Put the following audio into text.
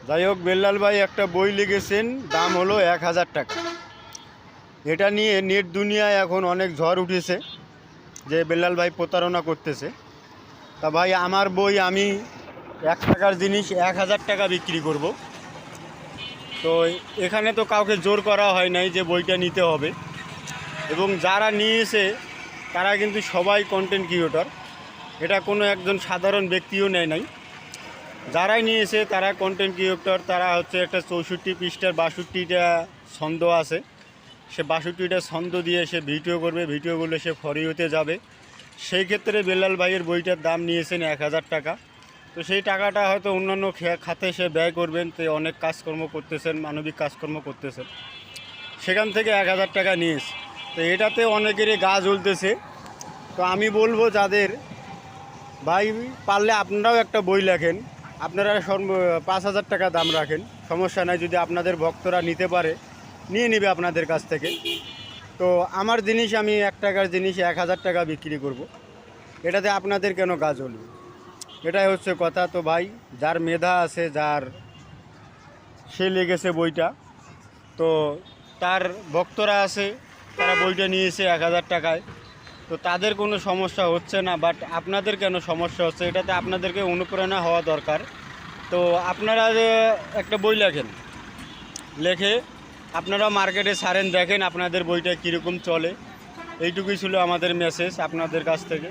যাই হোক, বেল্লাল ভাই একটা বই লিখেছেন, দাম হলো 1000 টাকা। এটা নিয়ে নেট দুনিয়ায় এখন অনেক ঝড় উঠেছে যে বেল্লাল ভাই প্রতারণা করতেছে। তা ভাই, আমার বই আমি 1 টাকার জিনিস 1000 টাকা বিক্রি করব। তো এখানে তো কাউকে জোর করা হয় নাই যে বইটা নিতে হবে, এবং যারা নিয়েছে তারা কিন্তু সবাই কন্টেন্ট ক্রিয়েটর, এটা কোনো একজন সাধারণ ব্যক্তিও নেয় নাই। যারাই নিয়েছে তারা কন্টেন্ট ক্রিয়েটর, তারা হচ্ছে একটা 64 পৃষ্ঠার 62টা ছন্দ আছে, সে 62টা ছন্দ দিয়ে সে ভিডিও করবে, ভিডিও করলে সে ফরিওতে যাবে। সেই ক্ষেত্রে বেল্লাল ভাইয়ের বইটার দাম নিয়েছেন 1000 টাকা। তো সেই টাকাটা হয়তো অন্যান্য খাতে সে ব্যয় করবেন, তো অনেক কাজকর্ম করতেছেন, মানবিক কাজকর্ম করতেছেন, সেখান থেকে 1000 টাকা নিয়েছে। তো এটাতে অনেকেরই গা জ্বলতেছে। তো আমি বলবো, যাদের ভাই পারলে আপনারাও একটা বই লেখেন, আপনারা 5000 টাকা দাম রাখেন, সমস্যা নাই। যদি আপনাদের ভক্তরা নিতে পারে, নিয়ে নেবে আপনাদের কাছ থেকে। তো আমার জিনিস আমি 1 টাকার জিনিস 1000 টাকা বিক্রি করব, এটাতে আপনাদের কেন গা জ্বলবে? এটাই হচ্ছে কথা। তো ভাই, যার মেধা আছে, যার সে লেগেছে বইটা, তো তার ভক্তরা আছে, তারা বইটা নিয়েছে 1000 টাকায়, তো তাদের কোনো সমস্যা হচ্ছে না। বাট আপনাদের কেন সমস্যা হচ্ছে? এটাতে আপনাদেরকে অনুপ্রেরণা হওয়া দরকার। তো আপনারা যে একটা বই লেখেন, লেখে আপনারা মার্কেটে ছাড়েন, দেখেন আপনাদের বইটা কীরকম চলে। এইটুকুই ছিল আমাদের মেসেজ আপনাদের কাছ থেকে।